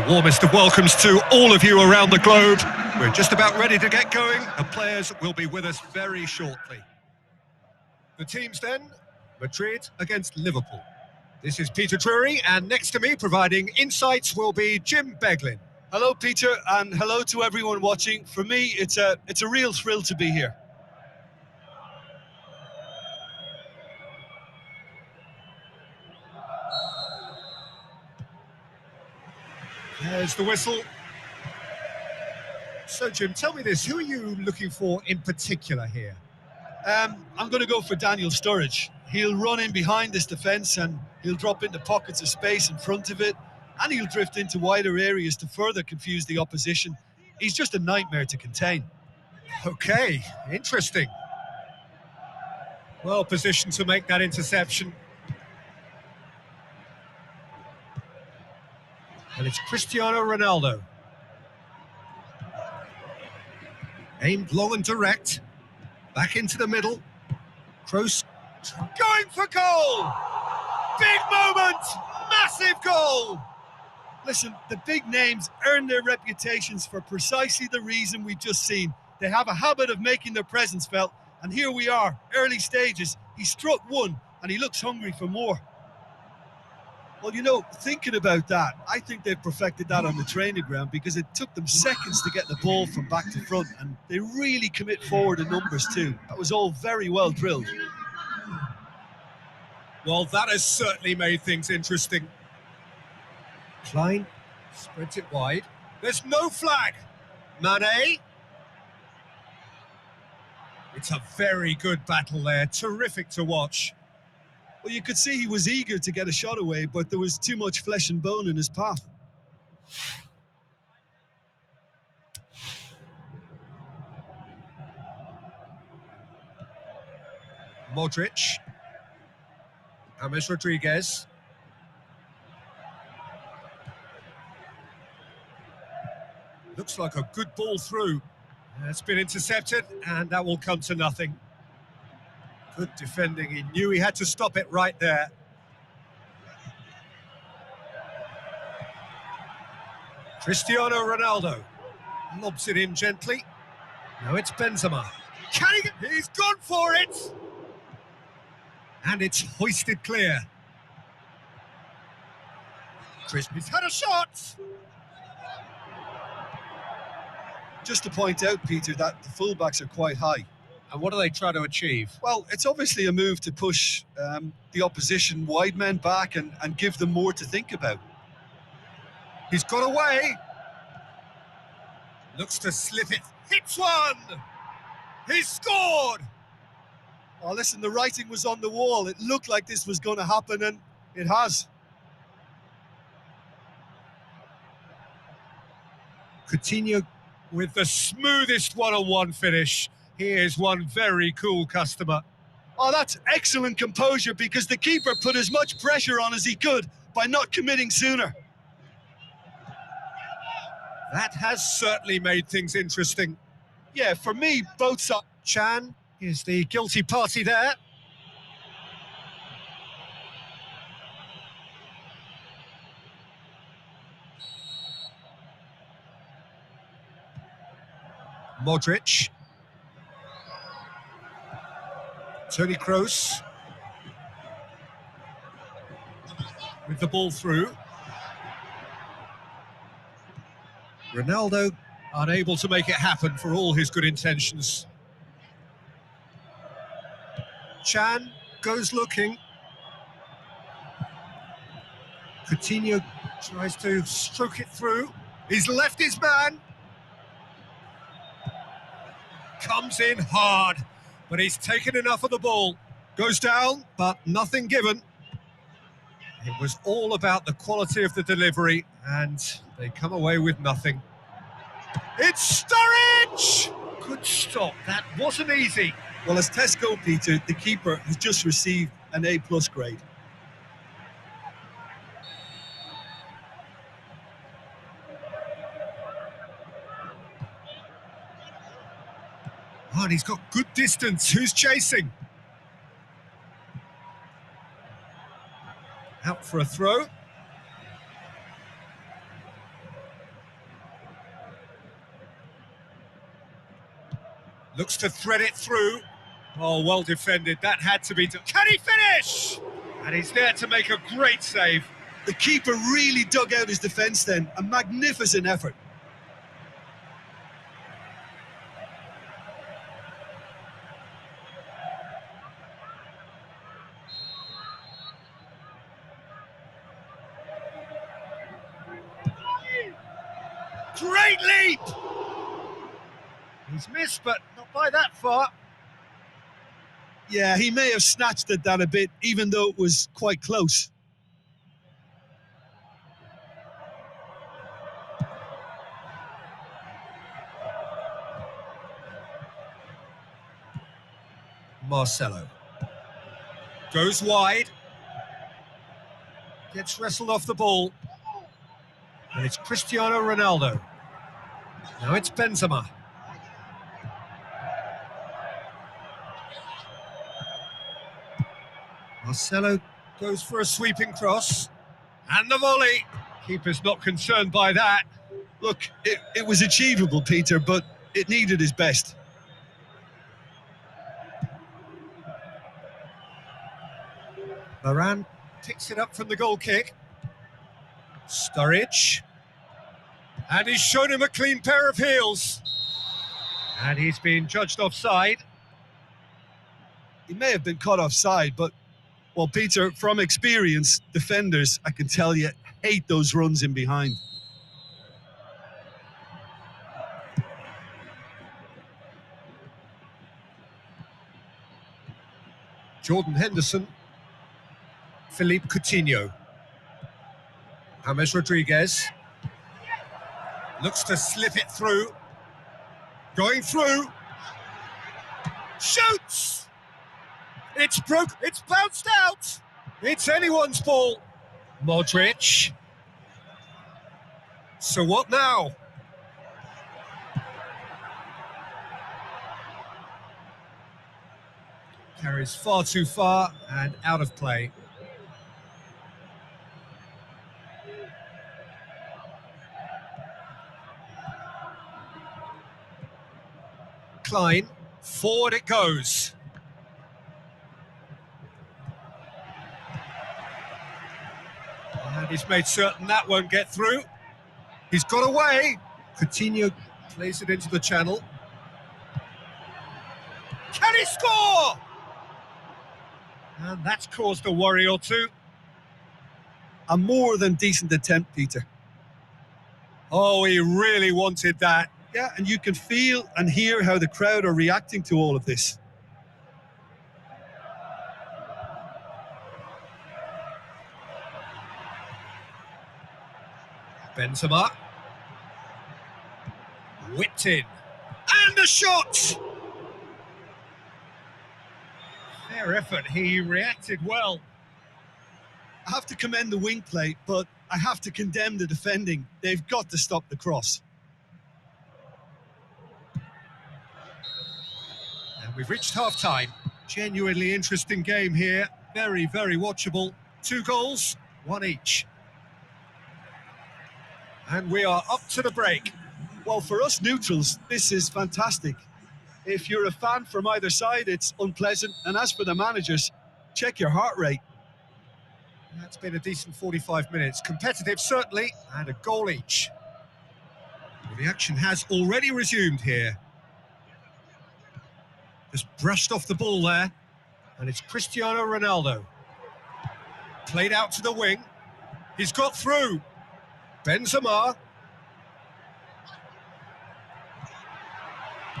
The warmest of welcomes to all of you around the globe. We're just about ready to get going. The players will be with us very shortly. The teams then, Madrid against Liverpool. This is Peter Drury, and next to me providing insights will be Jim Beglin. Hello, Peter, and hello to everyone watching. For me, it's a real thrill to be here. There's the whistle. So, Jim, tell me this. Who are you looking for in particular here? I'm going to go for Daniel Sturridge. He'll run in behind this defence and he'll drop into pockets of space in front of it, and he'll drift into wider areas to further confuse the opposition. He's just a nightmare to contain. Okay, interesting. Well positioned to make that interception. And it's Cristiano Ronaldo. Aimed long and direct. Back into the middle. Kroos going for goal! Big moment! Massive goal! Listen, the big names earn their reputations for precisely the reason we've just seen. They have a habit of making their presence felt, and here we are, early stages. He struck one, and he looks hungry for more. Well, you know, thinking about that, I think they've perfected that on the training ground because it took them seconds to get the ball from back to front, and they really commit forward in numbers too. That was all very well drilled. Well, that has certainly made things interesting. Klein spreads it wide. There's no flag. Mane. It's a very good battle there. Terrific to watch. Well, you could see he was eager to get a shot away, but there was too much flesh and bone in his path. Modric. James Rodriguez. Looks like a good ball through. It's been intercepted, and that will come to nothing. Good defending. He knew he had to stop it right there. Cristiano Ronaldo lobs it in gently. Now it's Benzema. He's gone for it! And it's hoisted clear. He's had a shot! Just to point out, Peter, that the fullbacks are quite high. And what do they try to achieve? Well, it's obviously a move to push the opposition wide men back and give them more to think about. He's got away. Looks to slip it. Hits one! He's scored! Oh, listen, the writing was on the wall. It looked like this was going to happen, and it has. Coutinho with the smoothest one-on-one finish. Here's one very cool customer. Oh, that's excellent composure because the keeper put as much pressure on as he could by not committing sooner. That has certainly made things interesting. Yeah, for me, both sides. Chan is the guilty party there. Modric. Toni Kroos. With the ball through. Ronaldo unable to make it happen for all his good intentions. Chan goes looking. Coutinho tries to stroke it through. He's left his man. Comes in hard, but he's taken enough of the ball. Goes down, but nothing given. It was all about the quality of the delivery, and they come away with nothing. It's Sturridge! Good stop, that wasn't easy. Well, as tests go, Peter, the keeper has just received an A+ grade. Oh, and he's got good distance. Who's chasing? Out for a throw. Looks to thread it through. Oh, well defended. That had to be done. Can he finish? And he's there to make a great save. The keeper really dug out his defence then. A magnificent effort. Great leap! He's missed, but not by that far. Yeah, he may have snatched at that a bit, even though it was quite close. Marcelo. Goes wide. Gets wrestled off the ball. And it's Cristiano Ronaldo. Now it's Benzema. Marcelo goes for a sweeping cross. And the volley. Keeper's not concerned by that. Look, it was achievable, Peter, but it needed his best. Varane picks it up from the goal kick. Sturridge. And he's shown him a clean pair of heels. And he's been judged offside. He may have been caught offside, but, well, Peter, from experience, defenders, I can tell you, hate those runs in behind. Jordan Henderson. Philippe Coutinho. James Rodriguez. Looks to slip it through. Going through. Shoots! It's broke. It's bounced out. It's anyone's ball. Modric. So what now? Carries far too far and out of play. Klein, forward it goes. And he's made certain that won't get through. He's got away. Coutinho plays it into the channel. Can he score? And that's caused a worry or two. A more than decent attempt, Peter. Oh, he really wanted that. Yeah, and you can feel and hear how the crowd are reacting to all of this. Benzema. Whipped in. And a shot! Fair effort, he reacted well. I have to commend the wing play, but I have to condemn the defending. They've got to stop the cross. And we've reached half-time. Genuinely interesting game here. Very, very watchable. 2 goals, 1 each. And we are up to the break. Well, for us neutrals, this is fantastic. If you're a fan from either side, it's unpleasant. And as for the managers, check your heart rate. That's been a decent 45 minutes. Competitive, certainly, and a goal each. Well, the action has already resumed here. Just brushed off the ball there. And it's Cristiano Ronaldo. Played out to the wing. He's got through. Benzema.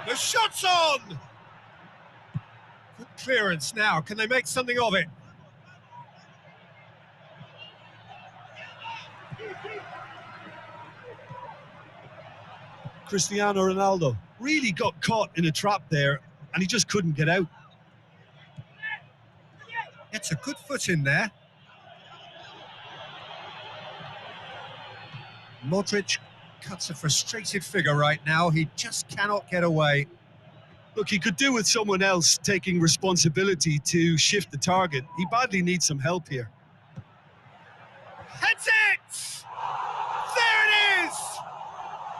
The shot's on! Good clearance now. Can they make something of it? Cristiano Ronaldo really got caught in a trap there, and he just couldn't get out. Gets a good foot in there. Modric cuts a frustrated figure right now. He just cannot get away. Look, he could do with someone else taking responsibility to shift the target. He badly needs some help here. Heads it! There it is!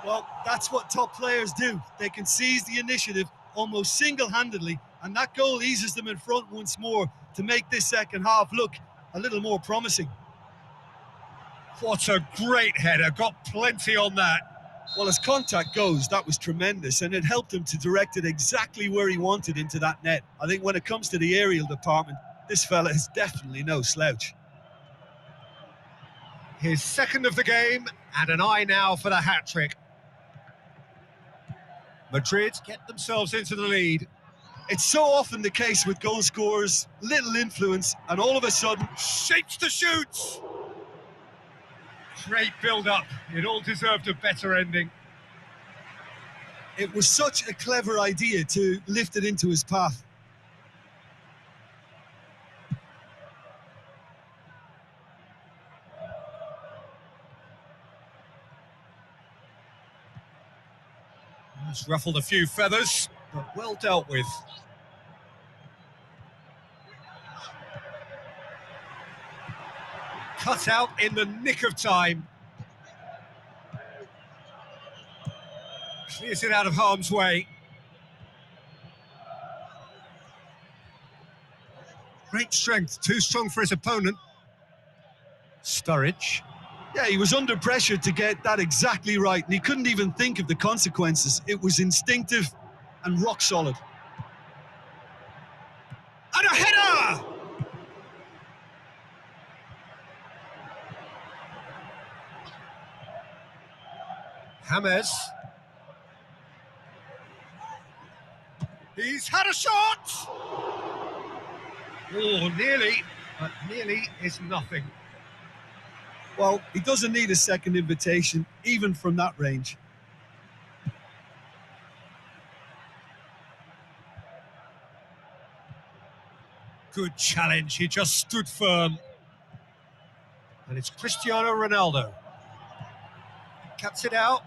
Well, that's what top players do. They can seize the initiative almost single-handedly, and that goal eases them in front once more to make this second half look a little more promising. What a great header, got plenty on that. Well, as contact goes, that was tremendous, and it helped him to direct it exactly where he wanted into that net. I think when it comes to the aerial department, this fella is definitely no slouch. His second of the game, and an eye now for the hat-trick. Madrid get themselves into the lead. It's so often the case with goal scorers, little influence, and all of a sudden... Shapes to shoot! Great build-up. It all deserved a better ending. It was such a clever idea to lift it into his path. It's ruffled a few feathers, but well dealt with. Cut out in the nick of time. Clears it out of harm's way. Great strength, too strong for his opponent. Sturridge. Yeah, he was under pressure to get that exactly right, and he couldn't even think of the consequences. It was instinctive and rock solid. And a header! James. He's had a shot! Oh, nearly, but nearly is nothing. Well, he doesn't need a second invitation, even from that range. Good challenge, he just stood firm. And it's Cristiano Ronaldo. Cuts it out.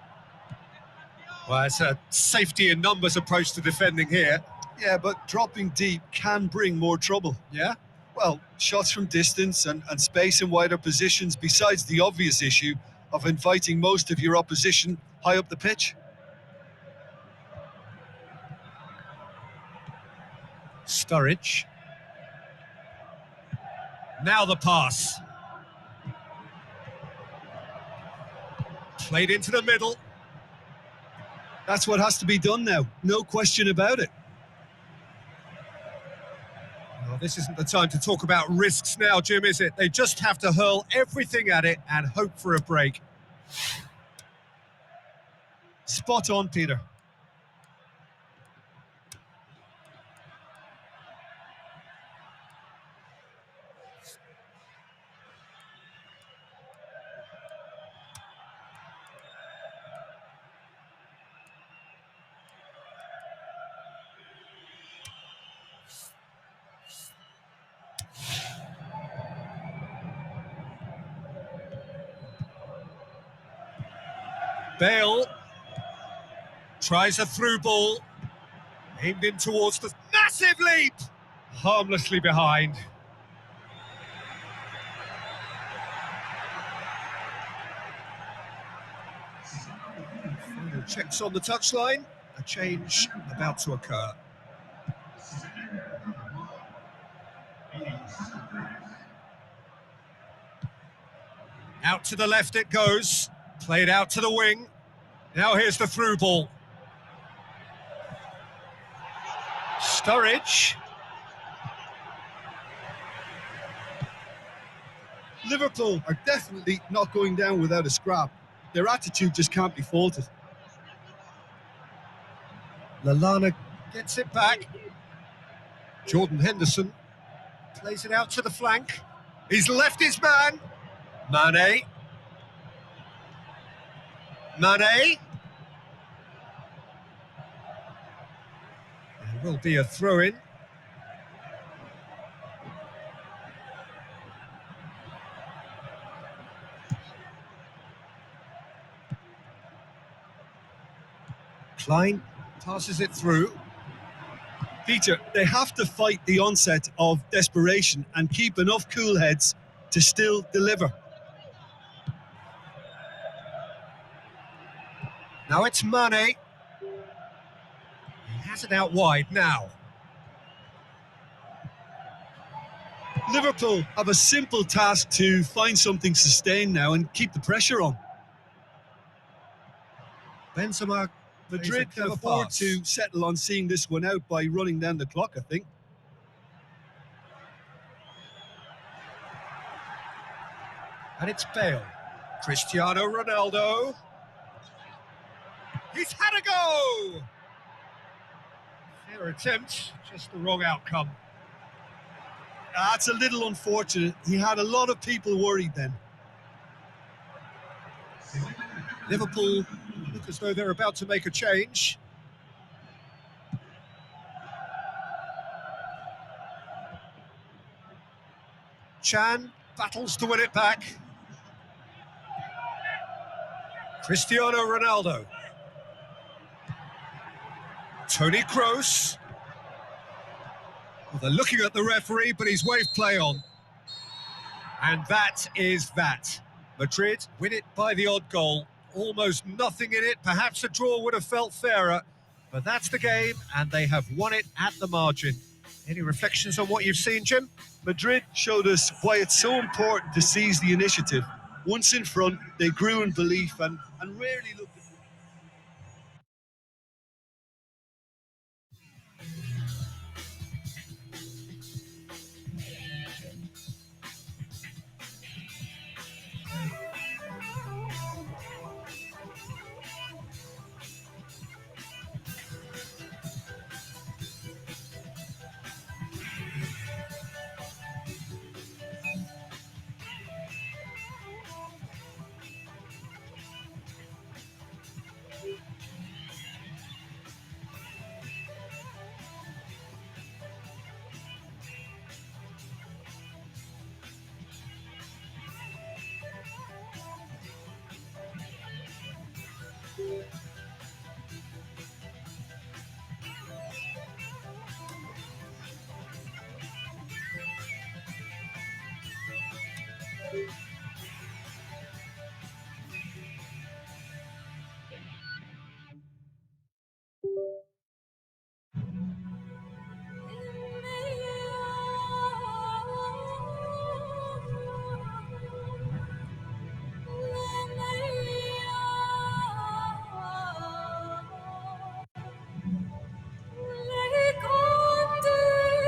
Well, it's a safety in numbers approach to defending here. Yeah, but dropping deep can bring more trouble. Yeah? Well, shots from distance and space in wider positions, besides the obvious issue of inviting most of your opposition high up the pitch. Sturridge. Now the pass. Played into the middle. That's what has to be done now, no question about it. Well, this isn't the time to talk about risks now, Jim, is it? They just have to hurl everything at it and hope for a break. Spot on, Peter. Bale tries a through ball, aimed in towards the massive leap, harmlessly behind. Final checks on the touchline, a change about to occur. Out to the left it goes, played out to the wing. Now here's the through ball. Sturridge. Liverpool are definitely not going down without a scrap. Their attitude just can't be faulted. Lallana gets it back. Jordan Henderson plays it out to the flank. He's left his man. Mane. Mane. There will be a throw-in. Klein passes it through. Peter, they have to fight the onset of desperation and keep enough cool heads to still deliver. Now it's Mane. He has it out wide now. Liverpool have a simple task to find something sustained now and keep the pressure on. Benzema. Madrid can afford to settle on seeing this one out by running down the clock, I think. And it's Bale. Cristiano Ronaldo. He's had a go! Fair attempt, just the wrong outcome. That's a little unfortunate. He had a lot of people worried then. Liverpool look as though they're about to make a change. Chan battles to win it back. Cristiano Ronaldo. Toni Kroos. Well, they're looking at the referee, but he's waved play on. And that is that. Madrid win it by the odd goal. Almost nothing in it. Perhaps a draw would have felt fairer. But that's the game, and they have won it at the margin. Any reflections on what you've seen, Jim? Madrid showed us why it's so important to seize the initiative. Once in front, they grew in belief and rarely looked at